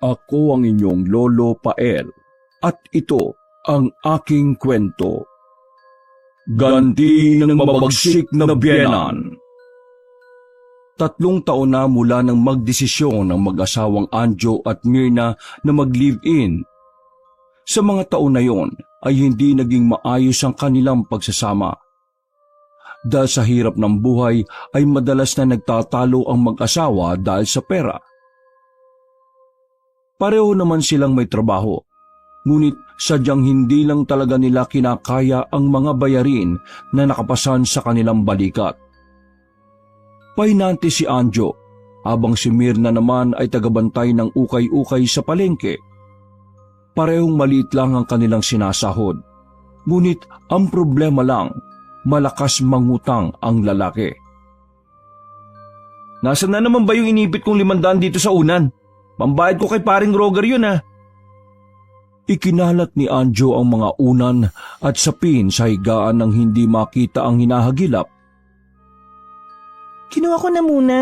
Ako ang inyong Lolo Pael at ito ang aking kwento. Ganti ng mabagsik na biyenan. 3 taon na mula nang magdesisyon ng mag-asawang Anjo at Mirna na mag-live-in. Sa mga taon na yon ay hindi naging maayos ang kanilang pagsasama. Dahil sa hirap ng buhay ay madalas na nagtatalo ang mag-asawa dahil sa pera. Pareho naman silang may trabaho, ngunit sadyang hindi lang talaga nila kinakaya ang mga bayarin na nakapasan sa kanilang balikat. Pahinante si Anjo, habang si Mirna naman ay tagabantay ng ukay-ukay sa palengke. Parehong maliit lang ang kanilang sinasahod, ngunit ang problema lang, malakas mangutang ang lalaki. Nasaan na naman ba yung inipit kong 500 dito sa unan? Pambayad ko kay paring Roger yun ha. Ikinalat ni Anjo ang mga unan at sapin sa higaan nang hindi makita ang hinahagilap. Kinuha ko na muna.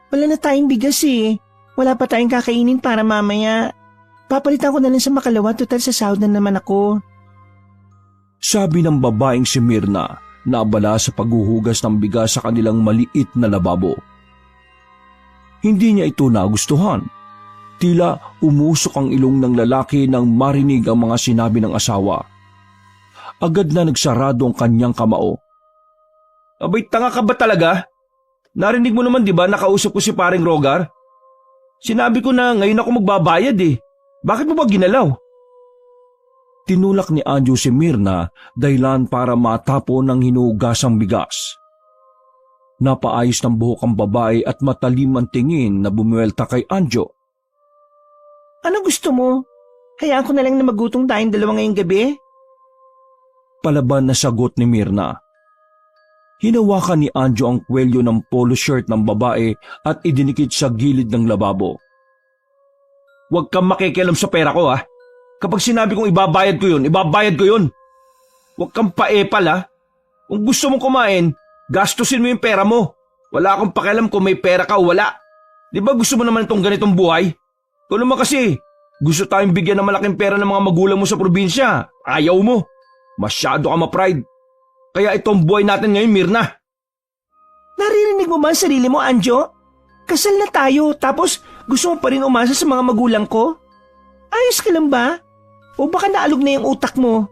Wala na tayong bigas eh. Wala pa tayong kakainin para mamaya. Papalitan ko na lang sa makalawa, total sa sahod na naman ako. Sabi ng babaeng si Mirna na abala sa paghuhugas ng bigas sa kanilang maliit na lababo. Hindi niya ito nagustuhan. Tila umusok ang ilong ng lalaki nang marinig ang mga sinabi ng asawa. Agad na nagsarado ang kanyang kamao. Abay, tanga ka ba talaga? Narinig mo naman 'di ba nakausap ko si paring Roger? Sinabi ko na ngayon ako magbabayad eh. Bakit mo ba ginalaw? Tinulak ni Anjo si Mirna dahilan para matapon ng hinugasang bigas. Napaayos ng buhok ang babae at matalim ang tingin na bumuwelta kay Anjo. Ano gusto mo? Hayaan ko na lang na magutong tayong dalawa ngayong gabi? Palaban na sagot ni Mirna. Hinawakan ni Anjo ang kwelyo ng polo shirt ng babae at idinikit sa gilid ng lababo. Huwag kang makikialam sa pera ko ha. Kapag sinabi kong ibabayad ko yun, ibabayad ko yun. Huwag kang paepal ha. Kung gusto mong kumain, gastusin mo yung pera mo. Wala akong pakialam kung may pera ka o wala. Di ba gusto mo naman itong ganitong buhay? Ikaw naman kasi, gusto tayong bigyan ng malaking pera ng mga magulang mo sa probinsya. Ayaw mo. Masyado ka ma-pride. Kaya itong buhay natin ngayon, Mirna. Naririnig mo ba ang sarili mo, Anjo? Kasal na tayo, tapos gusto mo pa rin umasa sa mga magulang ko? Ayos ka lang ba? O baka naalog na yung utak mo?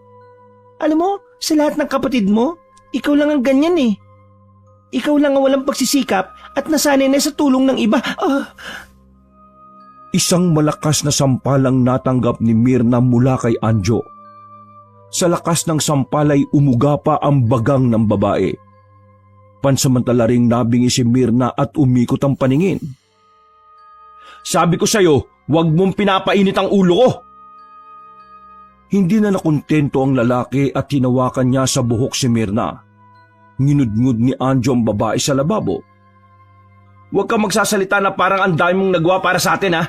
Alam mo, sa lahat ng kapatid mo, ikaw lang ang ganyan eh. Ikaw lang ang walang pagsisikap at nasanay na sa tulong ng iba. Isang malakas na sampal ang natanggap ni Mirna mula kay Anjo. Sa lakas ng sampal ay umuga pa ang bagang ng babae. Pansamantala ring nabingi si Mirna at umikot ang paningin. Sabi ko sa'yo, huwag mong pinapainit ang ulo ko. Hindi na nakontento ang lalaki at hinawakan niya sa buhok si Mirna. Nginudngud ni Anjo ang babae sa lababo. Huwag kang magsasalita na parang ang dami mong nagawa para sa atin ha.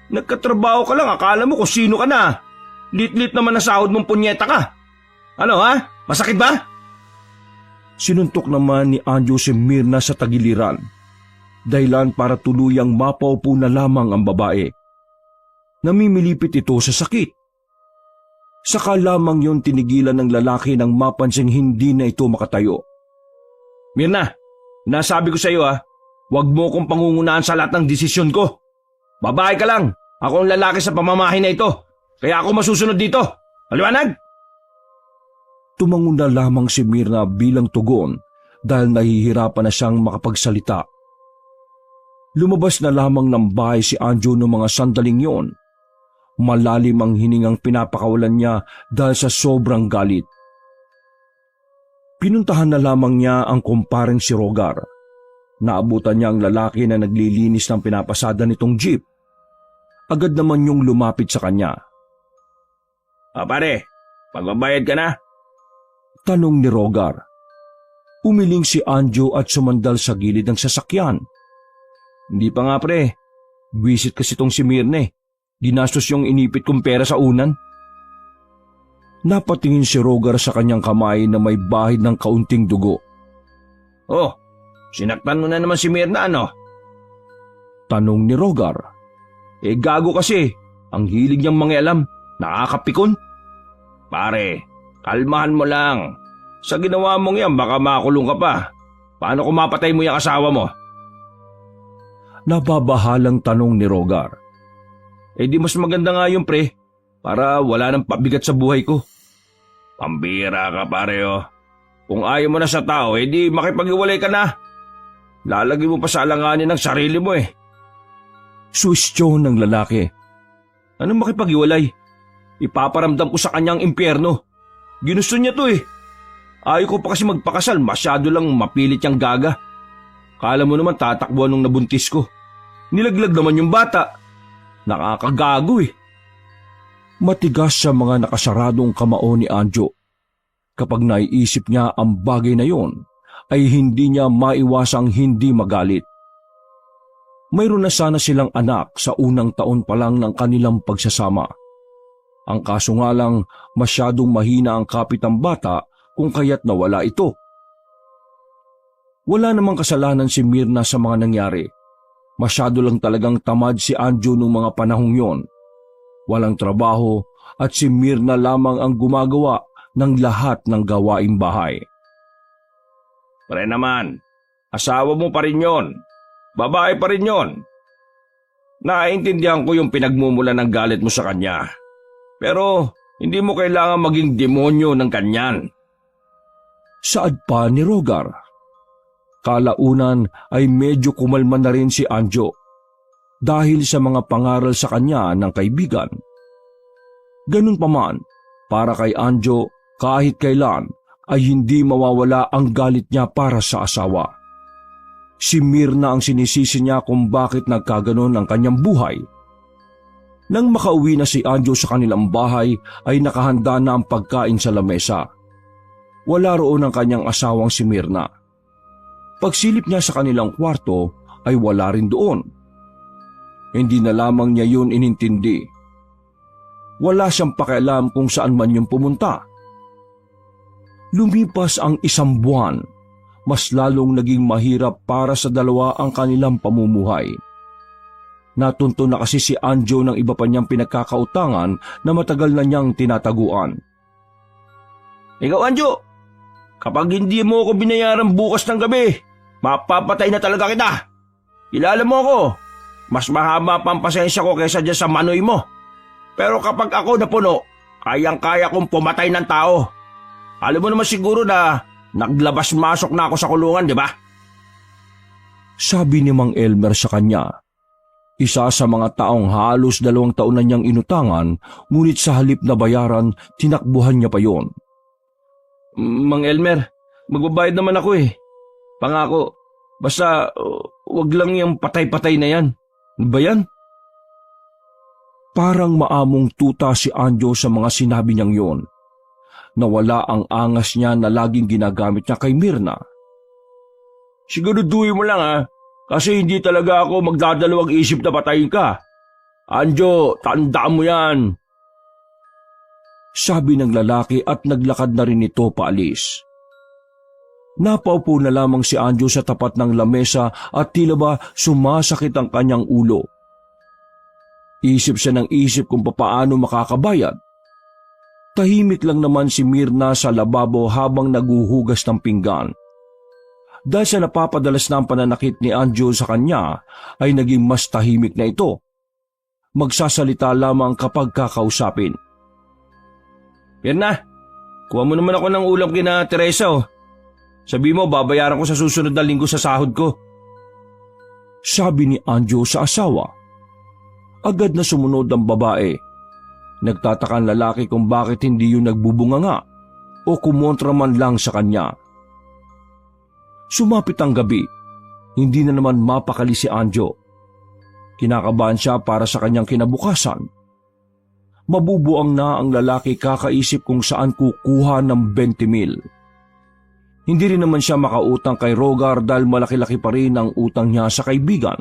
Nagkatrabaho ka lang, akala mo kung sino ka na. Lit-lit naman na sahod mong punyeta ka. Ano ha? Masakit ba? Sinuntok naman ni Anjo si Mirna sa tagiliran. Dahilan para tuluyang mapaupo na lamang ang babae. Namimilipit ito sa sakit. Saka lamang yon tinigilan ng lalaki nang mapansing hindi na ito makatayo. Mirna, nasabi ko sa iyo ha, huwag mo kong pangungunahan sa lahat ng desisyon ko. Babae ka lang, ako ang lalaki sa pamamahay na ito, kaya ako masusunod dito. Maliwanag? Tumango na lamang si Mirna bilang tugon dahil nahihirapan na siyang makapagsalita. Lumabas na lamang ng bahay si Anjo noong mga sandaling yon. Malalim ang hiningang pinapakawalan niya dahil sa sobrang galit. Pinuntahan na lamang niya ang kumpareng si Roger. Naabutan niya ang lalaki na naglilinis ng pinapasada nitong jeep. Agad naman yung lumapit sa kanya. Pare, pagbabayad ka na? Tanong ni Roger. Umiling si Anjo at sumandal sa gilid ng sasakyan. Hindi pa nga pre, buwisit kasi tong si Mirna eh. Ginastos yung inipit kong pera sa unan. Napatingin si Roger sa kanyang kamay na may bahid ng kaunting dugo. Oh, sinaktan mo na naman si Mirna ano? Tanong ni Roger. Gago kasi, Ang hilig niyang mangialam, nakakapikon. Pare, kalmahan mo lang. Sa ginawa mong yan, baka makulong ka pa. Paano kung mapatay mo yung asawa mo? Nababahalang tanong ni Rogar. Di mas maganda nga yun, pre. Para wala nang pabigat sa buhay ko. Pambira ka, pare, oh. Kung ayaw mo na sa tao, di makipag-iwalay ka na. Lalagay mo pa sa alanganin ng sarili mo eh. Suwestyon ng lalaki. Anong makipag-iwalay? Ipaparamdam ko sa kanyang impyerno. Ginusto niya to eh. Ayaw ko pa kasi magpakasal, masyado lang mapilit yung gaga. Kala mo naman tatakbuhan nung nabuntis ko. Nilaglag naman yung bata. Nakakagago eh. Matigas sa mga nakasaradong kamao ni Anjo. Kapag naiisip niya ang bagay na yon, ay hindi niya maiwasang hindi magalit. Mayroon na sana silang anak sa unang taon pa lang ng kanilang pagsasama. Ang kaso nga lang, masyadong mahina ang kapit ng bata kung kaya't nawala ito. Wala namang kasalanan si Mirna sa mga nangyari. Masyado lang talagang tamad si Anjo noong mga panahong yon. Walang trabaho at si Mirna lamang ang gumagawa ng lahat ng gawaing bahay. Pre naman, asawa mo pa rin yon. Babae pa rin yon. Naiintindihan ko yung pinagmumula ng galit mo sa kanya. Pero hindi mo kailangan maging demonyo ng kanyan. Saad pa ni Rogar. Kalaunan ay medyo kumalma na rin si Anjo dahil sa mga pangaral sa kanya ng kaibigan. Ganun pa man, para kay Anjo kahit kailan ay hindi mawawala ang galit niya para sa asawa. Si Mirna ang sinisisi niya kung bakit nagkaganon ang kanyang buhay. Nang makauwi na si Anjo sa kanilang bahay ay nakahanda na ang pagkain sa lamesa. Wala roon ang kanyang asawang si Mirna. Pagsilip niya sa kanilang kwarto ay wala rin doon. Hindi na lamang niya yun inintindi. Wala siyang pakialam kung saan man yung pumunta. Lumipas ang 1 buwan, mas lalong naging mahirap para sa dalawa ang kanilang pamumuhay. Natunto na kasi si Anjo ng iba pa niyang pinagkakautangan na matagal na niyang tinataguan. Ikaw, Anjo, kapag hindi mo ako binayaran bukas ng gabi, mapapatay na talaga kita. Kilala mo ako. Mas mahaba pa ang pasensya ko kaysa dyan sa manoy mo. Pero kapag ako napuno, kayang-kaya kong pumatay ng tao. Alam mo naman siguro na naglabas-masok na ako sa kulungan, di ba? Sabi ni Mang Elmer sa kanya. Isa sa mga taong halos 2 taon na niyang inutangan, ngunit sa halip na bayaran, tinakbuhan niya pa yon. Mang Elmer, magbabayad naman ako eh. Pangako, basta wag lang yung patay-patay na yan. Ano ba yan? Parang maamong tuta si Anjo sa mga sinabi niyang yon. Nawala ang angas niya na laging ginagamit niya kay Mirna. Siguraduhin mo lang ha, kasi hindi talaga ako magdadalawang isip na patayin ka. Anjo, tandaan mo yan. Sabi ng lalaki at naglakad na rin ito paalis. Napaupo na lamang si Anjo sa tapat ng lamesa at tila ba sumasakit ang kanyang ulo. Isip siya ng isip kung papaano makakabayad. Tahimik lang naman si Mirna sa lababo habang naguhugas ng pinggan. Dahil sa napapadalas na ang pananakit ni Anjo sa kanya, ay naging mas tahimik na ito. Magsasalita lamang kapag kakausapin. Mirna, kuha mo naman ako ng ulam kina Teresa oh. Sabi mo, babayaran ko sa susunod na linggo sa sahod ko. Sabi ni Anjo sa asawa. Agad na sumunod ang babae. Nagtataka ang lalaki kung bakit hindi yun nagbubunganga o kumontra man lang sa kanya. Sumapit ang gabi. Hindi na naman mapakali si Anjo. Kinakabahan siya para sa kanyang kinabukasan. Mabubuang na ang lalaki kakaisip kung saan kukuha ng 20,000. Hindi rin naman siya makautang kay Rogar dahil malaki-laki pa rin ang utang niya sa kaibigan.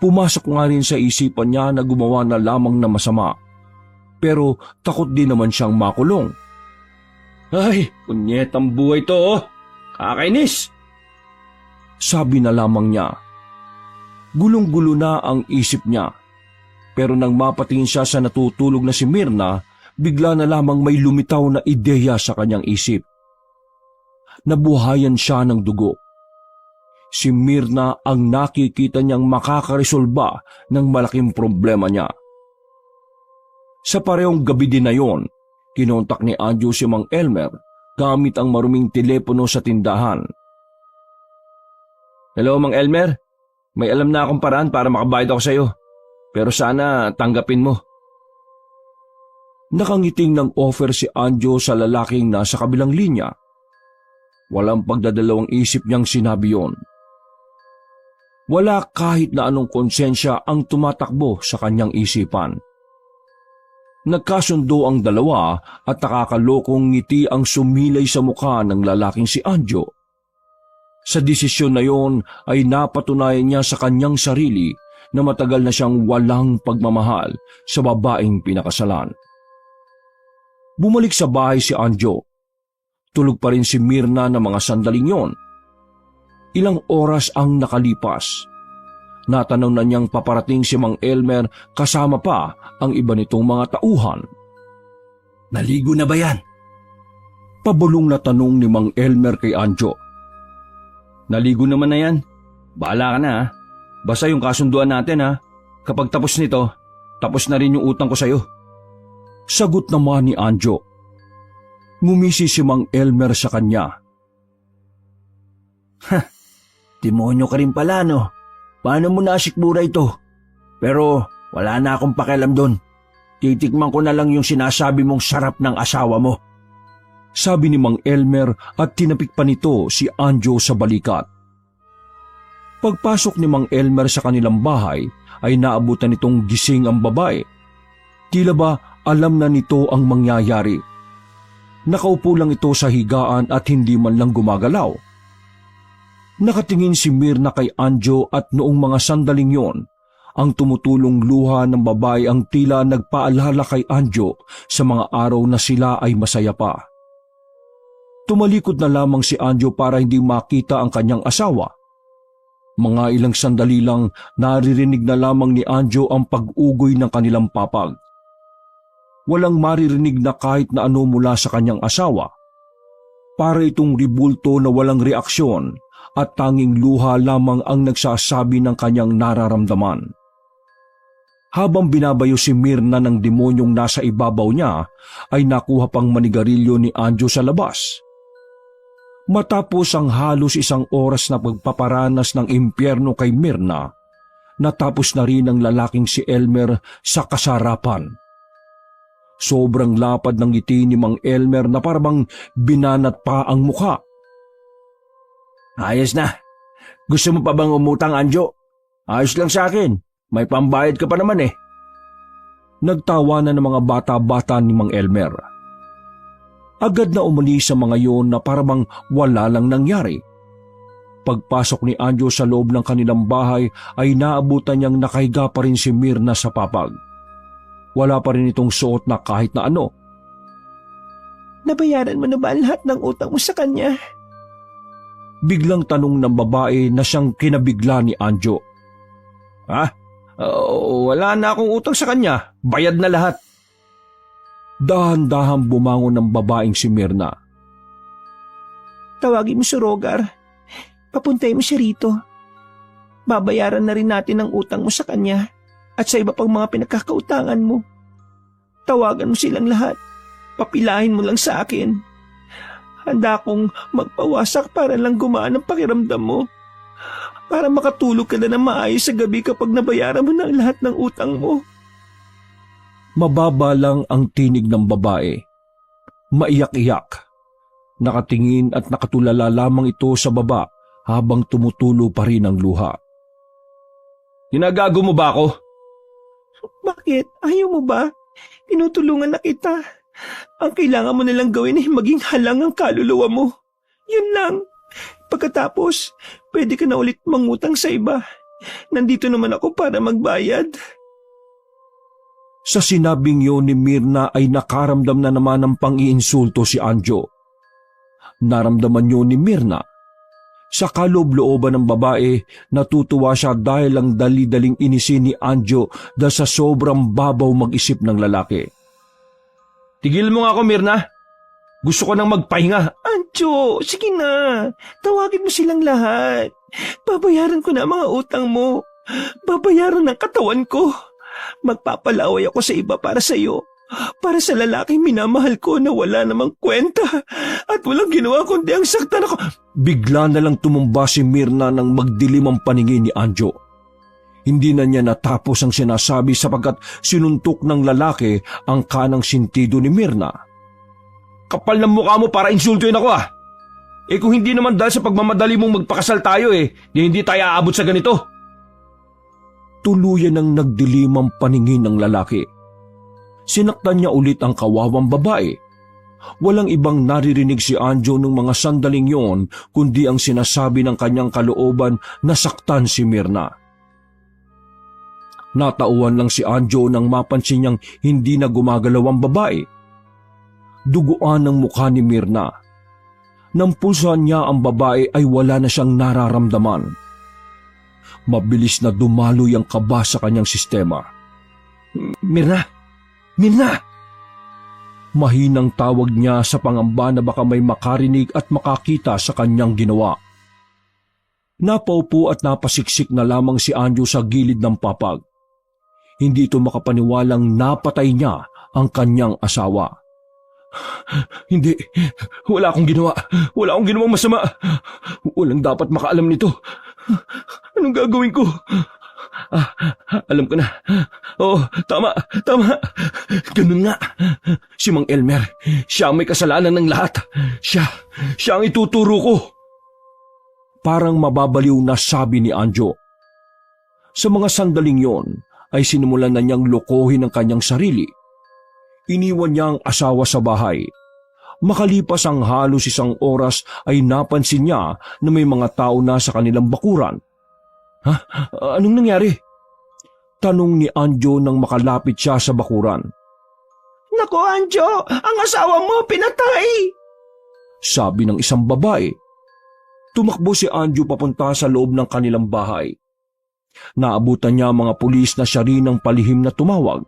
Pumasok nga rin sa isipan niya na gumawa na lamang na masama. Pero takot din naman siyang makulong. Ay, punyetang buhay to oh. Kakainis. Sabi na lamang niya. Gulong-gulo na ang isip niya. Pero nang mapatingin siya sa natutulog na si Myrna, bigla na lamang may lumitaw na ideya sa kanyang isip. Nabuhayan siya ng dugo. Si Myrna ang nakikita niyang makakaresolba ng malaking problema niya. Sa parehong gabi din na yon, kinontak ni Anjo si Mang Elmer gamit ang maruming telepono sa tindahan. Hello, Mang Elmer. May alam na akong paraan para makabayad ako sa'yo. Pero sana tanggapin mo. Nakangiting ng offer si Anjo sa lalaking nasa kabilang linya. Walang pagdadalawang isip niyang sinabi yon. Wala kahit na anong konsensya ang tumatakbo sa kanyang isipan. Nagkasundo ang dalawa at nakakalokong ngiti ang sumilay sa mukha ng lalaking si Anjo. Sa desisyon na yon ay napatunayan niya sa kanyang sarili na matagal na siyang walang pagmamahal sa babaeng pinakasalan. Bumalik sa bahay si Anjo. Tulog pa rin si Myrna ng mga sandaling yon. Ilang oras ang nakalipas. Natanaw na niyang paparating si Mang Elmer kasama pa ang iba nitong mga tauhan. Naligo na ba yan? Pabulong na tanong ni Mang Elmer kay Anjo. Naligo naman na yan. Bahala ka na ha. Basta yung kasunduan natin ha. Kapag tapos nito, tapos na rin yung utang ko sa'yo. Sagot naman ni Anjo. Ngumisi si Mang Elmer sa kanya. Demonyo ka rin pala, no? Paano mo nasikmura ito? Pero wala na akong pakialam doon. Titikman ko na lang yung sinasabi mong sarap ng asawa mo. Sabi ni Mang Elmer at tinapik pa nito si Anjo sa balikat. Pagpasok ni Mang Elmer sa kanilang bahay ay naabutan nitong gising ang babae. Tila ba alam na nito ang mangyayari. Nakaupo lang ito sa higaan at hindi man lang gumagalaw. Nakatingin si Myrna kay Anjo at noong mga sandaling yon, ang tumutulong luha ng babae ang tila nagpaalala kay Anjo sa mga araw na sila ay masaya pa. Tumalikod na lamang si Anjo para hindi makita ang kanyang asawa. Mga ilang sandali lang naririnig na lamang ni Anjo ang pag-ugoy ng kanilang papag. Walang maririnig na kahit na ano mula sa kanyang asawa. Para itong ribulto na walang reaksyon at tanging luha lamang ang nagsasabi ng kanyang nararamdaman. Habang binabayo si Myrna ng demonyong nasa ibabaw niya, ay nakuha pang manigarilyo ni Anjo sa labas. Matapos ang halos isang oras na pagpaparanas ng impyerno kay Myrna, natapos na rin ang lalaking si Elmer sa kasarapan. Sobrang lapad ng ngiti ni Mang Elmer na parang binanat pa ang mukha. Ayos na. Gusto mo pa bang umutang, Anjo? Ayos lang sa akin. May pambayad ka pa naman eh. Nagtawanan ng mga bata-bata ni Mang Elmer. Agad na umalis sa mga yon na parang wala lang nangyari. Pagpasok ni Anjo sa loob ng kanilang bahay ay naabutan niyang nakahiga pa rin si Myrna sa papag. Wala pa rin itong suot na kahit na ano. Nabayaran mo na ba ang lahat ng utang mo sa kanya? Biglang tanong ng babae na siyang kinabigla ni Anjo. Ha? Wala na akong utang sa kanya. Bayad na lahat. Dahan-dahan bumangon ng babaeng si Myrna. Tawagin mo si Rogar. Papuntay mo siya rito. Babayaran na rin natin ang utang mo sa kanya at sa iba pang mga pinagkakautangan mo. Tawagan mo silang lahat. Papilahin mo lang sa akin. Handa akong magpawasak para lang gumaan ang pakiramdam mo. Para makatulog ka na ng maayos sa gabi kapag nabayaran mo na ang lahat ng utang mo. Mababa lang ang tinig ng babae. Maiyak-iyak. Nakatingin at nakatulala lamang ito sa baba habang tumutulo pa rin ang luha. Ginagago mo ba ako? Bakit? Ayaw mo ba? Tinutulungan na kita. Ang kailangan mo nalang gawin ay maging halang ang kaluluwa mo. Yun lang. Pagkatapos, pwede ka na ulit mangutang sa iba. Nandito naman ako para magbayad. Sa sinabing yun ni Myrna ay nakaramdam na naman ng pang-iinsulto si Anjo. Naramdaman yun ni Myrna. Sa kaloob-looban ng babae, natutuwa siya dahil ang dali-daling inisin ni Anjo dahil sa sobrang babaw mag-isip ng lalaki. Tigil mo nga ako, Mirna. Gusto ko nang magpahinga. Anjo, sige na. Tawagin mo silang lahat. Babayaran ko na ang mga utang mo. Babayaran ng katawan ko. Magpapalaway ako sa iba para sa iyo. Para sa lalaking minamahal ko na wala namang kwenta at walang ginawa kundi ang saktan ako. Bigla na lang tumumba si Mirna nang magdilim ang paningin ni Anjo. Hindi na niya natapos ang sinasabi sapagkat sinuntok ng lalaki ang kanang sintido ni Mirna. Kapal ng mukha mo para insultuin ako ah. Kung hindi naman dahil sa pagmamadali mong magpakasal tayo di hindi tayo aabot sa ganito. Tuluyan ang nagdilim ang paningin ng lalaki. Sinaktan niya ulit ang kawawang babae. Walang ibang naririnig si Anjo nung mga sandaling yon kundi ang sinasabi ng kanyang kalooban na saktan si Mirna. Natauhan lang si Anjo nang mapansin niyang hindi na gumagalaw ang babae. Duguan ang mukha ni Mirna. Nang pulsahan niya ang babae ay wala na siyang nararamdaman. Mabilis na dumaloy ang kaba sa kanyang sistema. Mirna! Mirna! Mahinang tawag niya sa pangamba na baka may makarinig at makakita sa kanyang ginawa. Napaupo at napasiksik na lamang si Anjo sa gilid ng papag. Hindi ito makapaniwalang napatay niya ang kanyang asawa. Hindi. Wala akong ginawa. Wala akong ginawang masama. Walang dapat makaalam nito. Anong gagawin ko? Alam ko na. Oo, tama. Ganun nga. Si Mang Elmer, siya ang may kasalanan ng lahat. Siya ang ituturo ko. Parang mababaliw na sabi ni Anjo. Sa mga sandaling yon ay sinimulan na niyang lokohin ang kanyang sarili. Iniwan niya ang asawa sa bahay. Makalipas ang halos isang oras ay napansin niya na may mga tao na sa kanilang bakuran. Anong nangyari? Tanong ni Anjo nang makalapit siya sa bakuran. Nako Anjo, ang asawa mo pinatay! Sabi ng isang babae. Tumakbo si Anjo papunta sa loob ng kanilang bahay. Naabutan niya ang mga pulis na siya rin ang palihim na tumawag.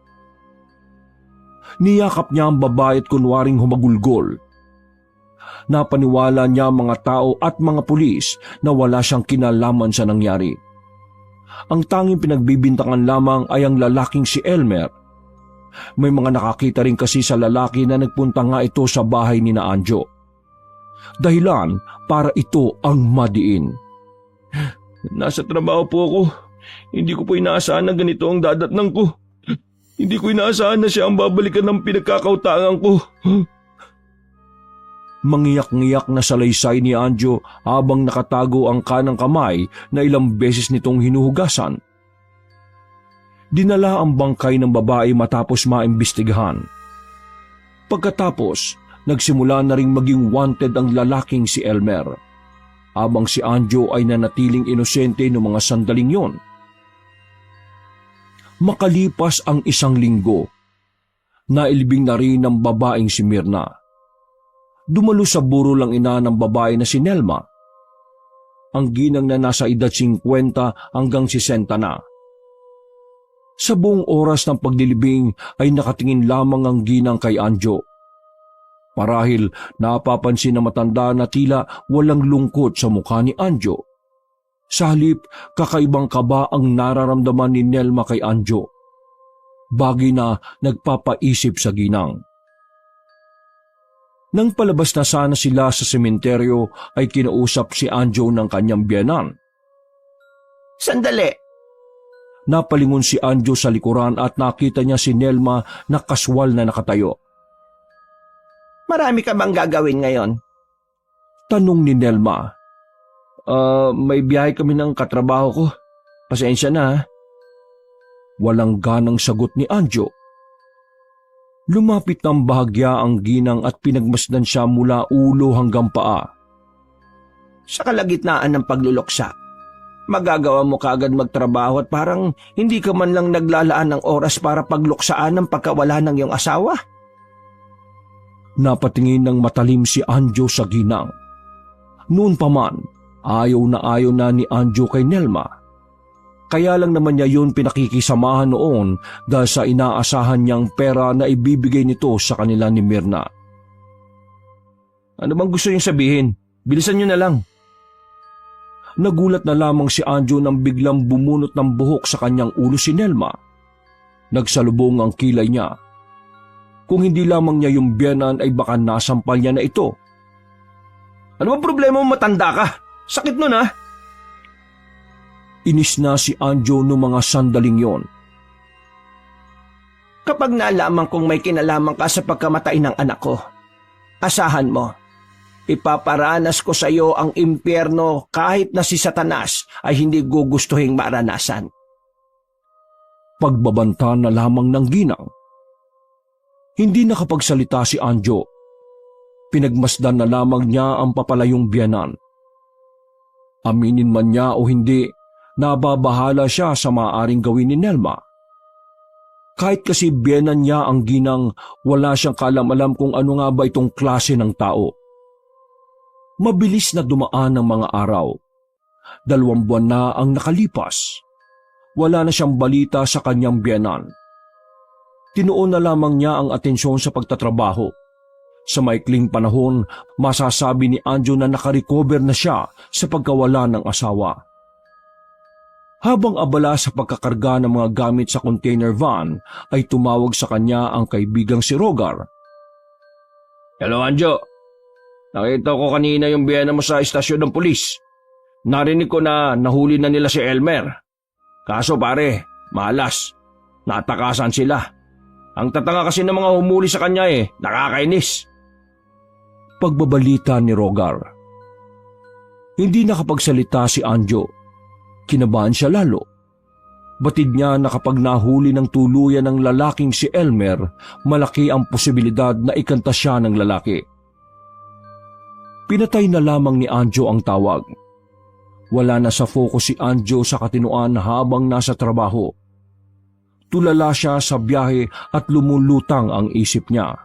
Niyakap niya ang babae at kunwaring humagulgol. Napaniwala niya ang mga tao at mga pulis na wala siyang kinalaman sa nangyari. Ang tanging pinagbibintangan lamang ay ang lalaking si Elmer. May mga nakakita rin kasi sa lalaki na nagpunta nga ito sa bahay ni na Anjo. Dahilan para ito ang madiin. Nasa trabaho po ako. Hindi ko po inaasahan na ganito ang dadatnang ko. Hindi ko inaasahan na siya ang babalikan ng pinagkakautangan ko. Mangiyak-ngiyak na salaysay ni Anjo habang nakatago ang kanang kamay na ilang beses nitong hinuhugasan. Dinala ang bangkay ng babae matapos maimbestigahan. Pagkatapos, nagsimula na ring maging wanted ang lalaking si Elmer, habang si Anjo ay nanatiling inosente noong mga sandaling yon. Makalipas ang isang linggo, nailibing na rin ng babaeng si Mirna. Dumalo sa burol ang ina ng babae na si Nelma. Ang ginang na nasa edad 50 hanggang 60 na. Sa buong oras ng paglilibing ay nakatingin lamang ang ginang kay Anjo. Marahil napapansin na matanda na tila walang lungkot sa mukha ni Anjo. Sa halip, kakaibang kaba ang nararamdaman ni Nelma kay Anjo. Bagay na nagpapaisip sa ginang. Nang palabas na sana sila sa sementeryo ay kinausap si Anjo ng kanyang biyenan. Sandali! Napalingon si Anjo sa likuran at nakita niya si Nelma na kaswal na nakatayo. Marami ka bang gagawin ngayon? Tanong ni Nelma. May biyahe kami ng katrabaho ko. Pasensya na ha. Walang ganang sagot ni Anjo. Lumapit ng bahagya ang ginang at pinagmasdan siya mula ulo hanggang paa. Sa kalagitnaan ng pagluluksa, magagawa mo kaagad magtrabaho at parang hindi ka man lang naglalaan ng oras para pagluksaan ng pagkawala ng iyong asawa. Napatingin ng matalim si Anjo sa ginang. Noon pa man, ayaw na ni Anjo kay Nelma. Kaya lang naman niya yun pinakikisamahan noon dahil sa inaasahan niyang pera na ibibigay nito sa kanila ni Myrna. Ano bang gusto niyong sabihin? Bilisan niyo na lang. Nagulat na lamang si Anjo nang biglang bumunot ng buhok sa kanyang ulo si Nelma. Nagsalubong ang kilay niya. Kung hindi lamang niya yung biyanan ay baka nasampal niya na ito. Ano bang problema mo, matanda ka? Sakit nun ha? Inis na si Anjo noong mga sandaling yon. Kapag nalaman kong may kinalaman ka sa pagkamatay ng anak ko, asahan mo, ipaparanas ko sa iyo ang impyerno kahit na si Satanas ay hindi gugustuhing maranasan. Pagbabanta na lamang ng ginang. Hindi nakapagsalita si Anjo. Pinagmasdan na lamang niya ang papalayong biyanan. Aminin man niya o hindi, nababahala siya sa maaaring gawin ni Nelma. Kahit kasi biyanan niya ang ginang, wala siyang kalam-alam kung ano nga ba itong klase ng tao. Mabilis na dumaan ang mga araw. 2 buwan na ang nakalipas. Wala na siyang balita sa kanyang biyanan. Tinuon na lamang niya ang atensyon sa pagtatrabaho. Sa maikling panahon, masasabi ni Anjo na nakarecover na siya sa pagkawala ng asawa. Habang abala sa pagkakarga ng mga gamit sa container van, ay tumawag sa kanya ang kaibigang si Rogar. Hello, Anjo. Nakita ko kanina yung biyana mo sa istasyon ng pulis. Narinig ko na nahuli na nila si Elmer. Kaso pare, malas. Natakasan sila. Ang tatanga kasi ng mga humuli sa kanya nakakainis. Pagbabalita ni Rogar. Hindi nakapagsalita si Anjo. Kinabahan siya lalo. Batid niya na kapag nahuli ng tuluyan ng lalaking si Elmer, malaki ang posibilidad na ikanta siya ng lalaki. Pinatay na lamang ni Anjo ang tawag. Wala na sa focus si Anjo sa katinoan habang nasa trabaho. Tulala siya sa biyahe at lumulutang ang isip niya.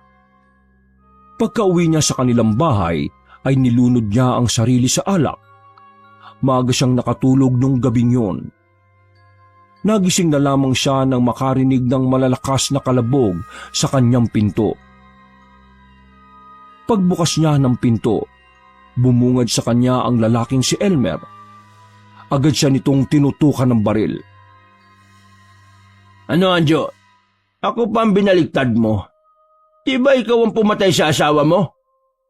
Pagka-uwi niya sa kanilang bahay, ay nilunod niya ang sarili sa alak. Maaga siyang nakatulog nung gabing yun. Nagising na lamang siya nang makarinig ng malalakas na kalabog sa kanyang pinto. Pagbukas niya ng pinto, bumungad sa kanya ang lalaking si Elmer. Agad siya nitong tinutukan ng baril. Ano, Anjo? Ako pa ang binaligtad mo. Di ba ikaw ang pumatay sa asawa mo?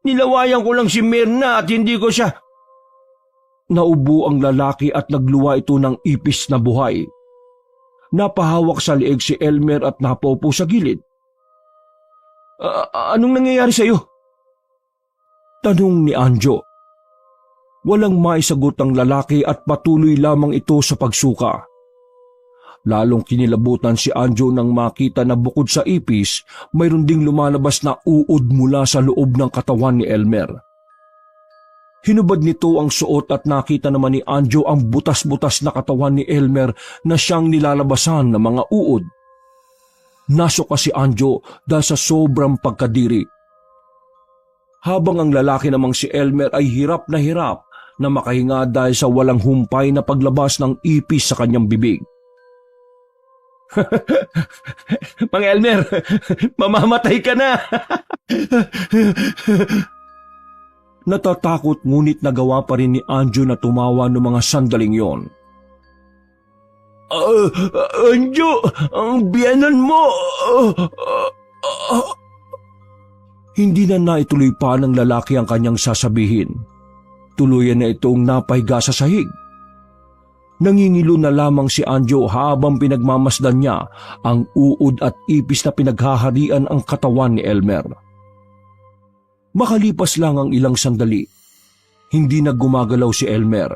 Nilawayan ko lang si Myrna at hindi ko siya... Naubo ang lalaki at nagluwa ito ng ipis na buhay. Napahawak sa lieg si Elmer at napaupo sa gilid. Anong nangyayari sa'yo? Tanong ni Anjo. Walang maisagot ang lalaki at patuloy lamang ito sa pagsuka. Lalong kinilabutan si Anjo nang makita na bukod sa ipis, mayroon ding lumalabas na uod mula sa loob ng katawan ni Elmer. Hinubad nito ang suot at nakita naman ni Anjo ang butas-butas na katawan ni Elmer na siyang nilalabasan ng mga uod. Nasuka si Anjo dahil sa sobrang pagkadiri. Habang ang lalaki namang si Elmer ay hirap na makahinga dahil sa walang humpay na paglabas ng ipis sa kanyang bibig. Mang Elmer, mamamatay ka na! Natatakot ngunit nagawa pa rin ni Anjo na tumawa noong mga sandaling yon. Anjo, ang biyanan mo! Hindi na naituloy pa ng lalaki ang kanyang sasabihin. Tuluyan na itong napahiga sa sahig. Nangingilo na lamang si Anjo habang pinagmamasdan niya ang uod at ipis na pinaghaharian ang katawan ni Elmer. Makalipas lang ang ilang sandali, hindi na gumagalaw si Elmer.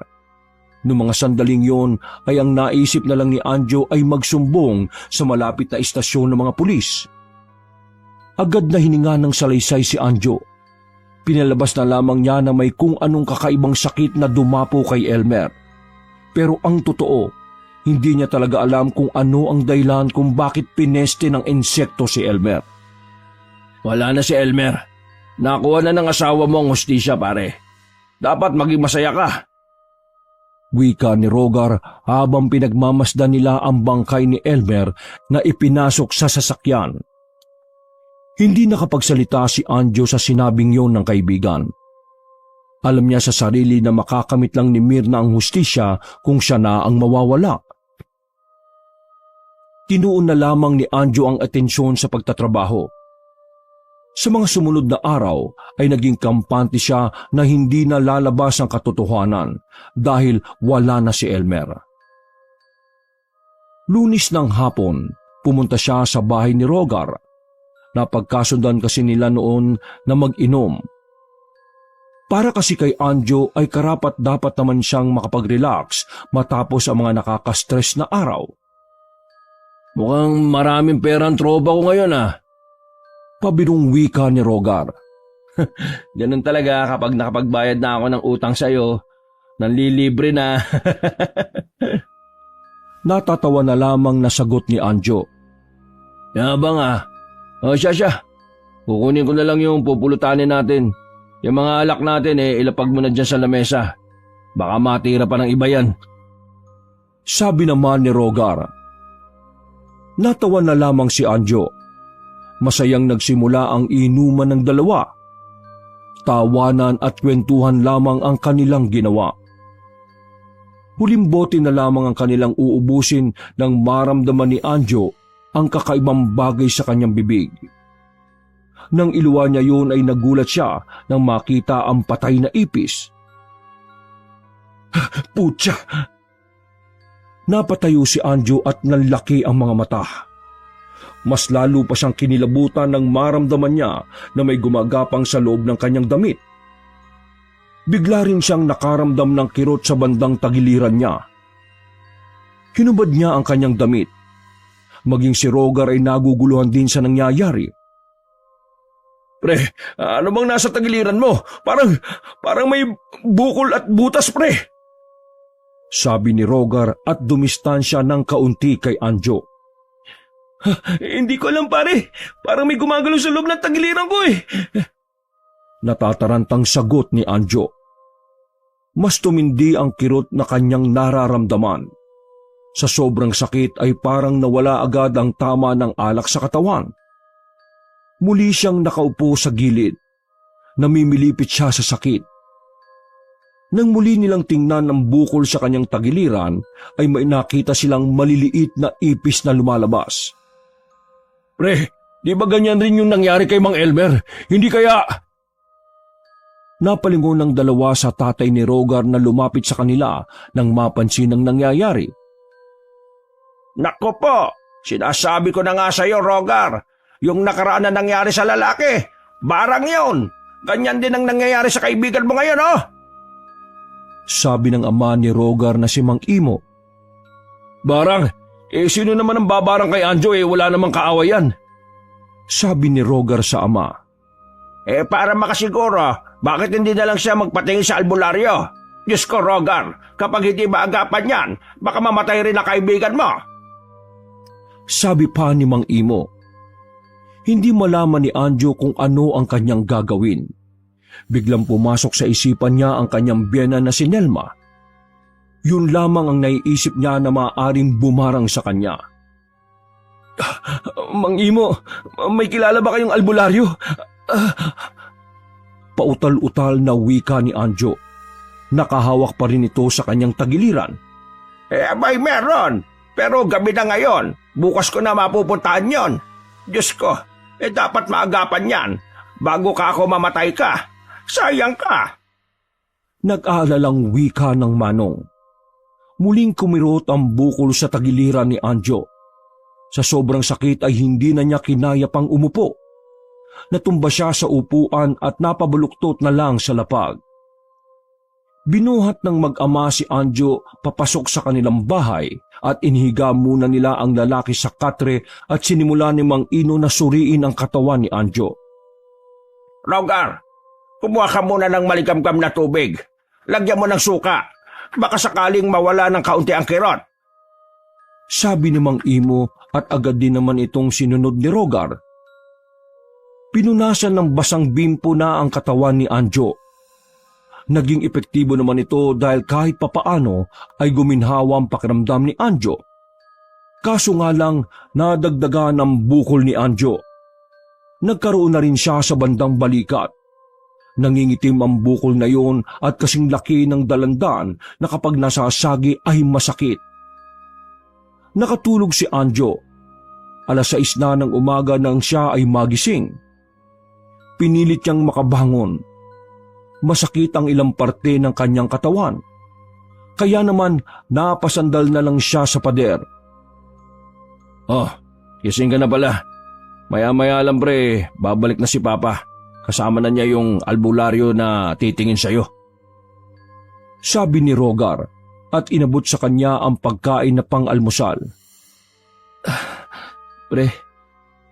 Noong mga sandaling yon ay ang naisip na lang ni Anjo ay magsumbong sa malapit na istasyon ng mga pulis. Agad na hininga ng salaysay si Anjo. Pinalabas na lamang niya na may kung anong kakaibang sakit na dumapo kay Elmer. Pero ang totoo, hindi niya talaga alam kung ano ang dahilan kung bakit pineste ng insekto si Elmer. Wala na si Elmer. Nakuha na ng asawa mo ang hustisya, pare. Dapat maging masaya ka. Wika ni Rogar habang pinagmamasdan nila ang bangkay ni Elmer na ipinasok sa sasakyan. Hindi nakapagsalita si Anjo sa sinabing yon ng kaibigan. Alam niya sa sarili na makakamit lang ni Mirna ang hustisya kung siya na ang mawawala. Tinuon na lamang ni Anjo ang atensyon sa pagtatrabaho. Sa mga sumunod na araw ay naging kampante siya na hindi na lalabas ang katotohanan dahil wala na si Elmer. Lunes ng hapon, pumunta siya sa bahay ni Rogar. Napagkasundan kasi nila noon na mag-inom. Para kasi kay Anjo ay karapat dapat naman siyang makapag-relax matapos ang mga nakaka-stress na araw. Mukhang maraming pera ang tropa ko ngayon Pabirong wika ni Rogar. Ganun talaga kapag nakapagbayad na ako ng utang sa'yo, nanlilibre na. Natatawa na lamang na sagot ni Anjo. Yabang siya. Kukunin ko na lang yung pupulutanin natin. Yung mga alak natin ilapag mo na dyan sa lamesa. Baka matira pa ng iba yan. Sabi naman ni Rogar. Natawa na lamang si Anjo. Masayang nagsimula ang inuman ng dalawa. Tawanan at kwentuhan lamang ang kanilang ginawa. Huling bote na lamang ang kanilang uubusin nang maramdaman ni Anjo ang kakaibang bagay sa kanyang bibig. Nang iluwa niya yun ay nagulat siya nang makita ang patay na ipis. Putya! Napatayo si Anjo at nanlaki ang mga mata. Mas lalo pa siyang kinilabutan nang maramdaman niya na may gumagapang sa loob ng kanyang damit. Bigla rin siyang nakaramdam ng kirot sa bandang tagiliran niya. Hinubad niya ang kanyang damit. Maging si Rogar ay naguguluhan din sa nangyayari. Pre, ano bang nasa tagiliran mo? Parang may bukol at butas, pre. Sabi ni Rogar at dumistansya ng kaunti kay Anjo. Hindi ko alam, pare. Parang may gumagalaw sa loob ng tagiliran ko Natatarantang sagot ni Anjo. Mas tumindi ang kirot na kanyang nararamdaman. Sa sobrang sakit ay parang nawala agad ang tama ng alak sa katawan. Muli siyang nakaupo sa gilid. Namimilipit siya sa sakit. Nang muli nilang tingnan ang bukol sa kanyang tagiliran, ay may nakita silang maliliit na ipis na lumalabas. Pre, di ba ganyan rin yung nangyari kay Mang Elmer? Hindi kaya... Napalingon ng dalawa sa tatay ni Rogar na lumapit sa kanila nang mapansin ang nangyayari. Nako po, sinasabi ko na nga sa iyo, Rogar. Yung nakaraan na nangyari sa lalaki, barang yun. Ganyan din ang nangyayari sa kaibigan mo ngayon, Sabi ng ama ni Rogar na si Mang Imo. Barang? Sino naman ang babarang kay Anjo wala namang kaawayan? Sabi ni Rogar sa ama. Para makasiguro, bakit hindi na lang siya magpatingin sa albularyo? Diyos ko, Rogar, kapag hindi maagapan yan, baka mamatay rin ang kaibigan mo. Sabi pa ni Mang Imo. Hindi malaman ni Anjo kung ano ang kanyang gagawin. Biglang pumasok sa isipan niya ang kanyang biyena na si Nelma. Yun lamang ang naiisip niya na maaaring bumarang sa kanya. Mang Imo, may kilala ba kayong albularyo? Pautal-utal na wika ni Anjo. Nakahawak pa rin ito sa kanyang tagiliran. May meron. Pero gabi na ngayon. Bukas ko na mapupuntahan yon. Diyos ko, dapat maagapan yan. Bago ka ako mamatay ka. Sayang ka. Nag-aalalang wika ng manong. Muling kumirot ang bukol sa tagiliran ni Anjo. Sa sobrang sakit ay hindi na niya kinaya pang umupo. Natumba siya sa upuan at napabuluktot na lang sa lapag. Binuhat ng mag-ama si Anjo papasok sa kanilang bahay at inihiga muna nila ang lalaki sa katre at sinimula ni Mang Ino na suriin ang katawan ni Anjo. Rogar, kumuha ka muna ng maligamgam na tubig. Lagyan mo ng suka. Baka sakaling mawala ng kaunti ang kirot. Sabi ni Mang Imo at agad din naman itong sinunod ni Rogar. Pinunasan ng basang bimpo na ang katawan ni Anjo. Naging epektibo naman ito dahil kahit papaano ay guminhawa ang pakiramdam ni Anjo. Kaso nga lang nadagdagan ang bukol ni Anjo. Nagkaroon na rin siya sa bandang balikat. Nangingitim ang bukol na yon at kasing laki ng dalandan na kapag nasasagi ay masakit. Nakatulog si Anjo. 6:00 na ng umaga nang siya ay magising. Pinilit niyang makabangon. Masakit ang ilang parte ng kanyang katawan. Kaya naman napasandal na lang siya sa pader. Oh, gising ka na pala. Maya-maya lang pre, babalik na si Papa. Kasama na niya yung albularyo na titingin sa'yo. Sabi ni Rogar at inabot sa kanya ang pagkain na pang-almusal. Pre,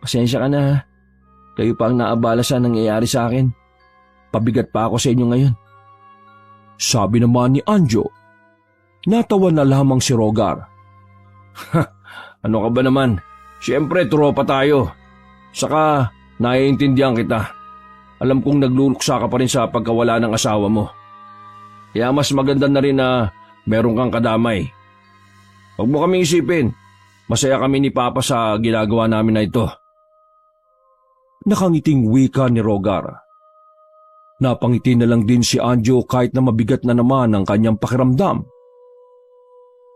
pasensya ka na ha. Kayo pa ang naabala sa nangyayari sa akin. Pabigat pa ako sa inyo ngayon. Sabi naman ni Anjo. Natawa na lamang si Rogar. Ano ka ba naman? Siyempre, tropa tayo. Saka, naiintindihan kita. Alam kong nagluluksa ka pa rin sa pagkawala ng asawa mo. Kaya mas maganda na rin na meron kang kadamay. Huwag mo kaming isipin. Masaya kami ni Papa sa ginagawa namin na ito. Nakangiting wika ni Rogar. Napangiti na lang din si Anjo kahit na mabigat na naman ang kanyang pakiramdam.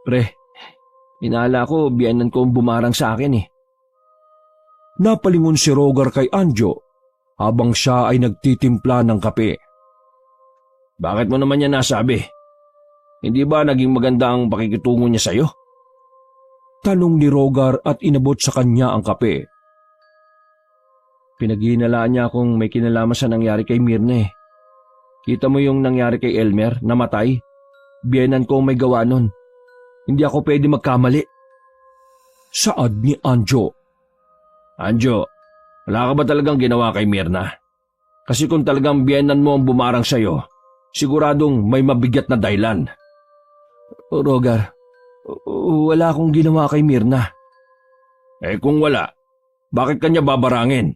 Pre, inala ko biyanan ko ang bumarang sa akin eh. Napalingon si Rogar kay Anjo habang siya ay nagtitimpla ng kape. Bakit mo naman yan nasabi? Hindi ba naging maganda ang pakikitungo niya sa'yo? Tanong ni Rogar at inabot sa kanya ang kape. Pinaghihinalaan niya kung may kinalaman sa nangyari kay Mirna eh. Kita mo yung nangyari kay Elmer, namatay? Biyenan ko may gawa nun. Hindi ako pwede magkamali. Saad ni Anjo. Anjo, wala ka ba talagang ginawa kay Mirna? Kasi kung talagang biyenan mo ang bumarang sa'yo, siguradong may mabigat na dahilan. Rogar, wala akong ginawa kay Mirna. Eh kung wala, bakit kanya babarangin?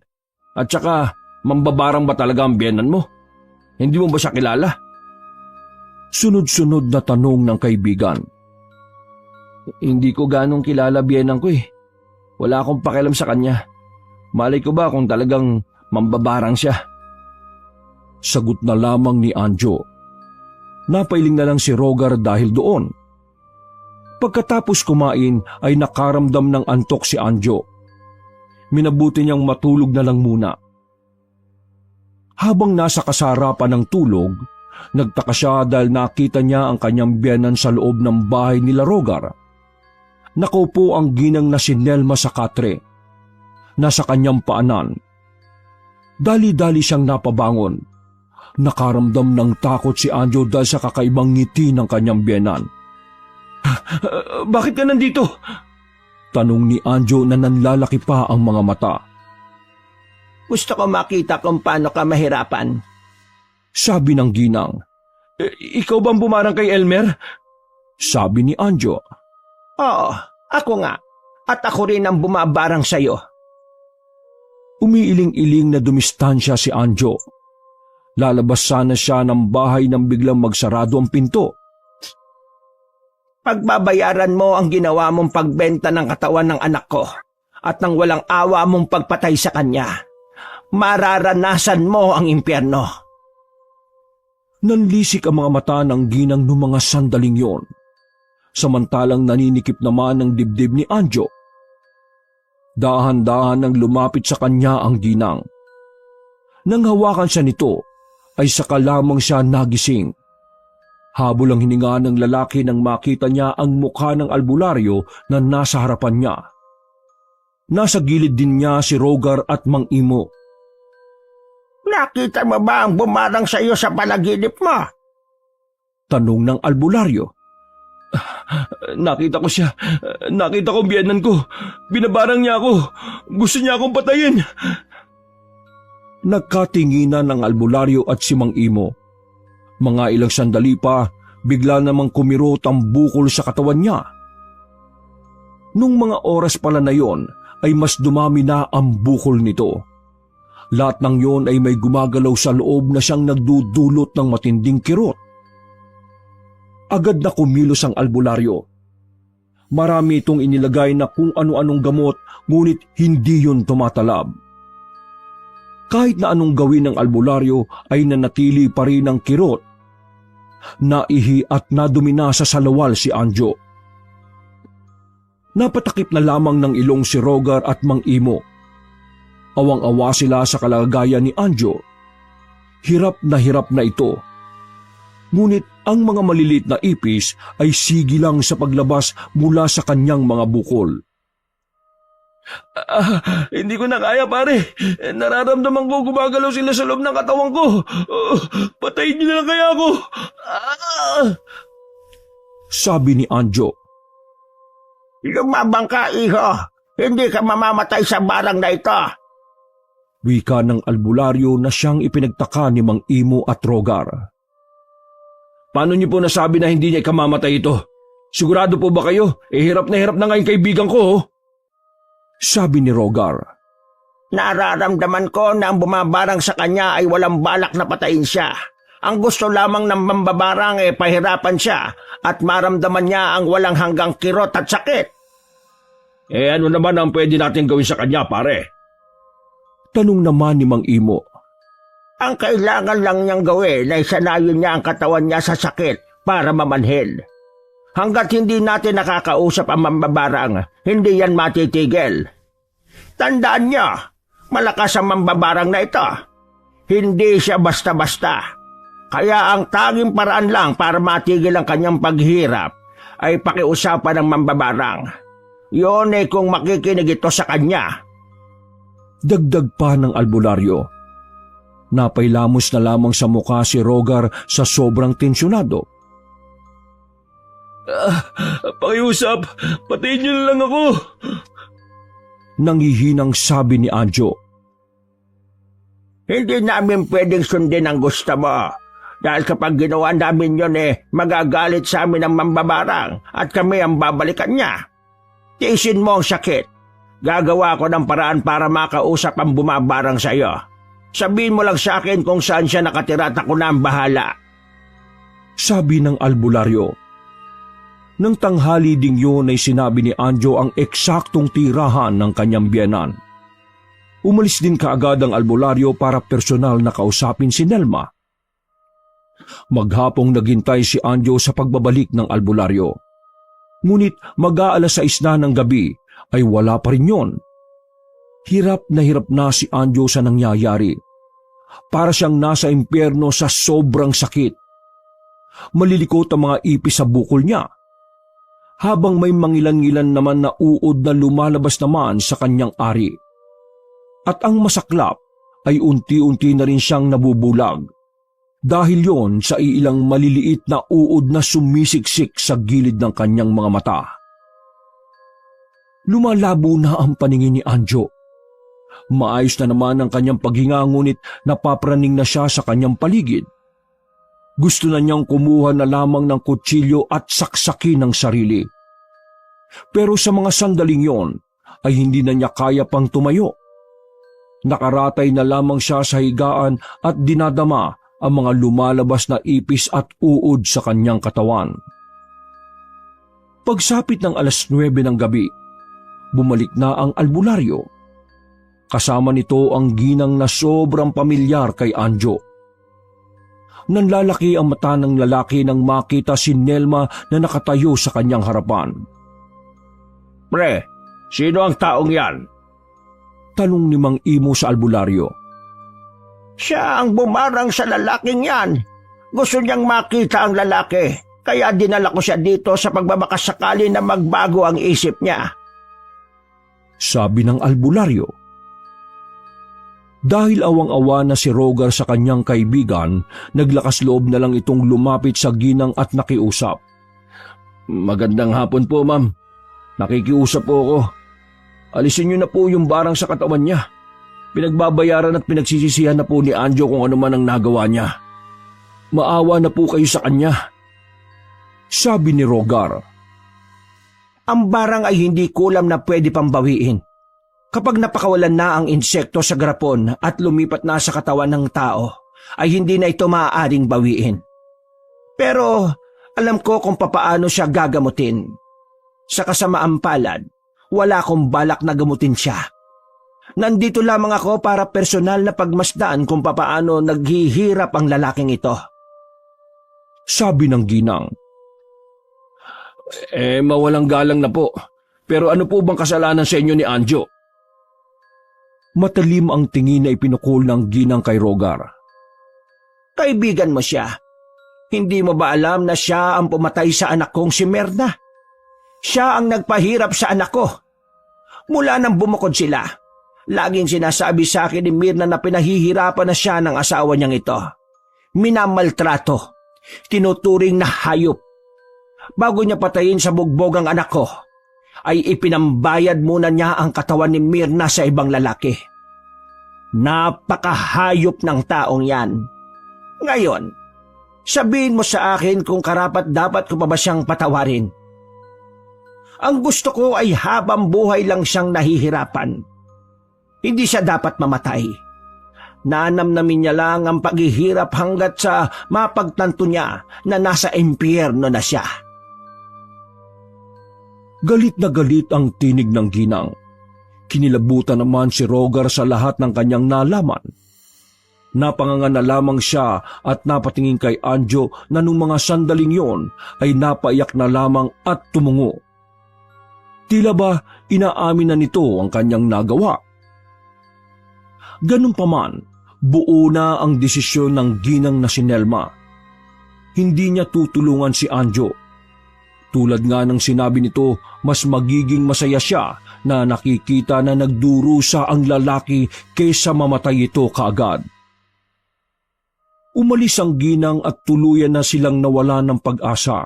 At saka, mambabarang ba talaga ang biyenan mo? Hindi mo ba siya kilala? Sunod-sunod na tanong ng kaibigan. Hindi ko ganong kilala biyenan ko eh. Wala akong pakialam sa kanya. Malay ko ba kung talagang mambabarang siya? Sagot na lamang ni Anjo. Napailing na lang si Rogar dahil doon. Pagkatapos kumain ay nakaramdam ng antok si Anjo. Minabuti niyang matulog na lang muna. Habang nasa kasarapan ng tulog, nagtaka siya dahil nakita niya ang kanyang biyenan sa loob ng bahay nila Rogar. Nakaupo ang ginang na si Nelma sa katre. Nasa kanyang paanan. Dali-dali siyang napabangon. Nakaramdam ng takot si Anjo dahil sa kakaibang ngiti ng kanyang biyenan. Bakit ka nandito? Tanong ni Anjo na nanlalaki pa ang mga mata. Gusto ko makita kung paano ka mahirapan. Sabi ng ginang. Ikaw bang bumarang kay Elmer? Sabi ni Anjo. Oo, ako nga. At ako rin ang bumabarang sa'yo. Umiiling-iling na dumistansya si Anjo. Lalabas sana siya ng bahay nang biglang magsarado ang pinto. Pagbabayaran mo ang ginawa mong pagbenta ng katawan ng anak ko at ng walang awa mong pagpatay sa kanya. Mararanasan mo ang impyerno. Nanlisik ang mga mata ng ginang noong mga sandaling yon. Samantalang naninikip naman ang dibdib ni Anjo. Dahan-dahan nang lumapit sa kanya ang ginang. Nang hawakan siya nito, ay saka lamang siya nagising. Habol ang hininga ng lalaki nang makita niya ang mukha ng albularyo na nasa harapan niya. Nasa gilid din niya si Rogar at Mang Imo. Nakita mo ba ang bumarang sa iyo sa panaginip mo? Tanong ng albularyo. Nakita ko siya. Nakita ko ang biyenan ko. Binabarang niya ako. Gusto niya akong patayin. Nagkatinginan ng albularyo at si Mang Imo. Mga ilang sandali pa, bigla namang kumirot ang bukol sa katawan niya. Nung mga oras pala na yon, ay mas dumami na ang bukol nito. Lahat ng yon ay may gumagalaw sa loob na siyang nagdudulot ng matinding kirot. Agad na kumilos ang albularyo. Marami itong inilagay na kung ano-anong gamot, ngunit hindi yun tumatalab. Kahit na anong gawin ng albularyo ay nanatili pa rin ang kirot. Naihi at nadumina sa salawal si Anjo. Napatakip na lamang ng ilong si Rogar at Mang Imo. Awang-awa sila sa kalagayan ni Anjo. Hirap na ito. Ngunit ang mga maliliit na ipis ay sigilang sa paglabas mula sa kanyang mga bukol. Hindi ko na kaya, pare. Nararamdaman ko gumagalaw sila sa loob ng katawan ko. Patayin niyo na lang kaya ako. Sabi ni Anjo. Lumabang ka, iho. Hindi ka mamamatay sa barang na ito. Wika ng albularyo na siyang ipinagtaka ni Mang Imo at Rogar. Paano niyo po nasabi na hindi niya ikamamatay ito? Sigurado po ba kayo? Hirap na nga yung kaibigan ko. Oh. Sabi ni Rogar. Nararamdaman ko na ang bumabarang sa kanya ay walang balak na patayin siya. Ang gusto lamang ng mambabarang ay pahirapan siya at maramdaman niya ang walang hanggang kirot at sakit. Ano naman ang pwede natin gawin sa kanya, pare? Tanong naman ni Mang Imo. Ang kailangan lang niyang gawin ay sanayin niya ang katawan niya sa sakit para mamanhid. Hanggat hindi natin nakakausap ang mambabarang, hindi yan matitigil. Tandaan niyo, malakas ang mambabarang na ito. Hindi siya basta-basta. Kaya ang tanging paraan lang para matigil ang kanyang paghirap ay pakiusapan ng mambabarang. Yun ay kung makikinig ito sa kanya. Dagdag pa ng albularyo. Napailamos na lamang sa mukha si Rogar sa sobrang tensyonado. Pakiusap, patayin niyo na lang ako. Nangihinang sabi ni Anjo. Hindi namin pwedeng sundin ang gusto mo. Dahil kapag ginawa namin yun magagalit sa amin ang mambabarang at kami ang babalikan niya. Tiisin mo ang sakit. Gagawa ko ng paraan para makausap ang bumabarang sa iyo. Sabihin mo lang sa akin kung saan siya nakatira at ako na ang bahala. Sabi ng albularyo. Nang tanghali ding yun ay sinabi ni Anjo ang eksaktong tirahan ng kanyang biyenan. Umalis din kaagad ang albularyo para personal na kausapin si Nelma. Maghapong naghintay si Anjo sa pagbabalik ng albularyo. Ngunit mag-aalas 6 na ng gabi ay wala pa rin yun. Hirap na si Anjo sa nangyayari. Para siyang nasa impyerno sa sobrang sakit. Malilikot ang mga ipis sa bukol niya. Habang may mangilan-ngilan naman na uod na lumalabas naman sa kanyang ari. At ang masaklap ay unti-unti na rin siyang nabubulag. Dahil yon sa ilang maliliit na uod na sumisiksik sa gilid ng kanyang mga mata. Lumalabo na ang paningin ni Anjo. Maayos na naman ang kanyang paghinga ngunit napapraning na siya sa kanyang paligid. Gusto na niyang kumuha na lamang ng kutsilyo at saksakin ng sarili. Pero sa mga sandaling yon ay hindi na niya kaya pang tumayo. Nakaratay na lamang siya sa higaan at dinadama ang mga lumalabas na ipis at uod sa kanyang katawan. Pagsapit ng 9:00 ng gabi, bumalik na ang albularyo. Kasama nito ang ginang na sobrang pamilyar kay Anjo. Nanlalaki ang mata ng lalaki nang makita si Nelma na nakatayo sa kanyang harapan. Pre, sino ang taong yan? Tanong ni Mang Imo sa albularyo. Siya ang bumarang sa lalaking yan. Gusto niyang makita ang lalaki, kaya dinala ko siya dito sa pagbabakasakali na magbago ang isip niya. Sabi ng albularyo. Dahil awang-awa na si Rogar sa kanyang kaibigan, naglakas loob na lang itong lumapit sa ginang at nakiusap. Magandang hapon po, ma'am. Nakikiusap po ako. Alisin niyo na po yung barang sa katawan niya. Pinagbabayaran at pinagsisisihan na po ni Anjo kung ano man ang nagawa niya. Maawa na po kayo sa kanya. Sabi ni Rogar. Ang barang ay hindi kulam na pwede pang bawiin. Kapag napakawalan na ang insekto sa garapon at lumipat na sa katawan ng tao, ay hindi na ito maaaring bawiin. Pero alam ko kung papaano siya gagamutin. Sa kasamaang palad, wala akong balak na gamutin siya. Nandito lamang ako para personal na pagmasdan kung papaano naghihirap ang lalaking ito. Sabi ng ginang. Mawalang galang na po. Pero ano po bang kasalanan sa inyo ni Anjo? Matalim ang tingin na ipinukol ng ginang kay Rogar. Kaibigan mo siya. Hindi mo ba alam na siya ang pumatay sa anak kong si Merna? Siya ang nagpahirap sa anak ko. Mula nang bumukod sila, laging sinasabi sa akin ni Mirna na pinahihirapan na siya ng asawa niyang ito. Minamaltrato. Tinuturing na hayop. Bago niya patayin sa bugbog ang anak ko, ay ipinambayad muna niya ang katawan ni Mirna sa ibang lalaki. Napakahayop ng taong yan. Ngayon, sabihin mo sa akin kung karapat dapat ko pa ba siyang patawarin. Ang gusto ko ay habang buhay lang siyang nahihirapan. Hindi siya dapat mamatay. Nanamnamin niya lang ang paghihirap hanggat sa mapagtanto niya na nasa impyerno na siya. Galit na galit ang tinig ng ginang. Kinilabutan naman si Rogar sa lahat ng kanyang nalaman. Napanganga na lamang siya at napatingin kay Anjo na nung mga sandaling yon ay napaiyak na lamang at tumungo. Tila ba inaamin na nito ang kanyang nagawa? Ganun pa man, buo na ang desisyon ng ginang na si Nelma. Hindi niya tutulungan si Anjo. Tulad nga ng sinabi nito, mas magiging masaya siya na nakikita na nagdurusa ang lalaki kaysa mamatay ito kaagad. Umalis ang ginang at tuluyan na silang nawala ng pag-asa.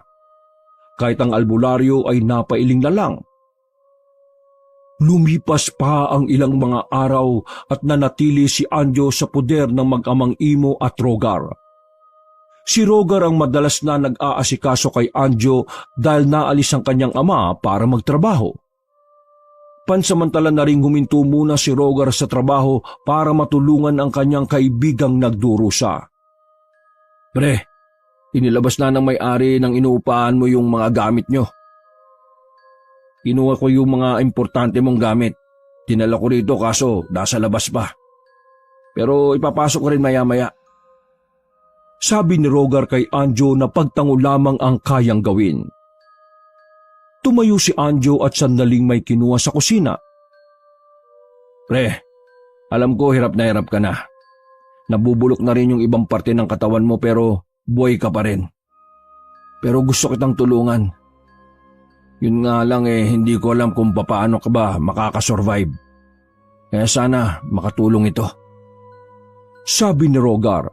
Kahit ang albularyo ay napailing na lang. Lumipas pa ang ilang mga araw at nanatili si Anjo sa poder ng mag-amang Imo at Rogar. Si Rogar ang madalas na nag-aasikaso kay Anjo dahil naalis ang kanyang ama para magtrabaho. Pansamantala na ring huminto muna si Rogar sa trabaho para matulungan ang kanyang kaibigang nagdurusa. Pre, inilabas na ng may-ari ng inuupahan mo yung mga gamit nyo. Kinuha ko yung mga importante mong gamit. Tinala ko rito kaso nasa labas pa. Pero ipapasok ko rin maya-maya. Sabi ni Rogar kay Anjo na pagtango lamang ang kayang gawin. Tumayo si Anjo at sandaling may kinuha sa kusina. Pre, alam ko hirap na hirap ka na. Nabubulok na rin yung ibang parte ng katawan mo pero buhay ka pa rin. Pero gusto kitang tulungan. Yun nga lang hindi ko alam kung paano ka ba makakasurvive. Kaya sana makatulong ito. Sabi ni Rogar.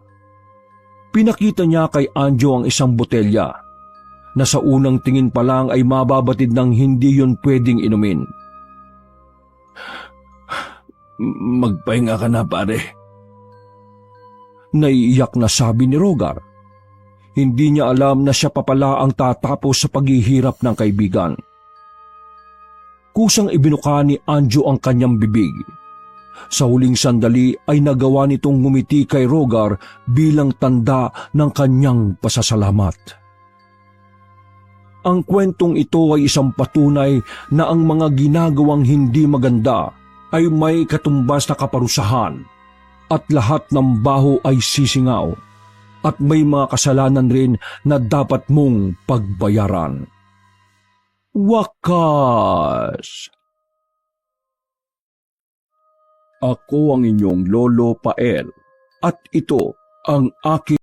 Pinakita niya kay Anjo ang isang botelya na sa unang tingin pa lang ay mababatid ng hindi yun pwedeng inumin. Magpahinga ka na pare. Naiiyak na sabi ni Rogar. Hindi niya alam na siya pa pala ang tatapos sa paghihirap ng kaibigan. Kusang ibinuka ni Anjo ang kanyang bibig. Sa huling sandali ay nagawa nitong ngumiti kay Rogar bilang tanda ng kanyang pasasalamat. Ang kwentong ito ay isang patunay na ang mga ginagawang hindi maganda ay may katumbas na kaparusahan at lahat ng baho ay sisingaw at may mga kasalanan rin na dapat mong pagbayaran. Wakas! Ako ang inyong Lolo Pael at ito ang aking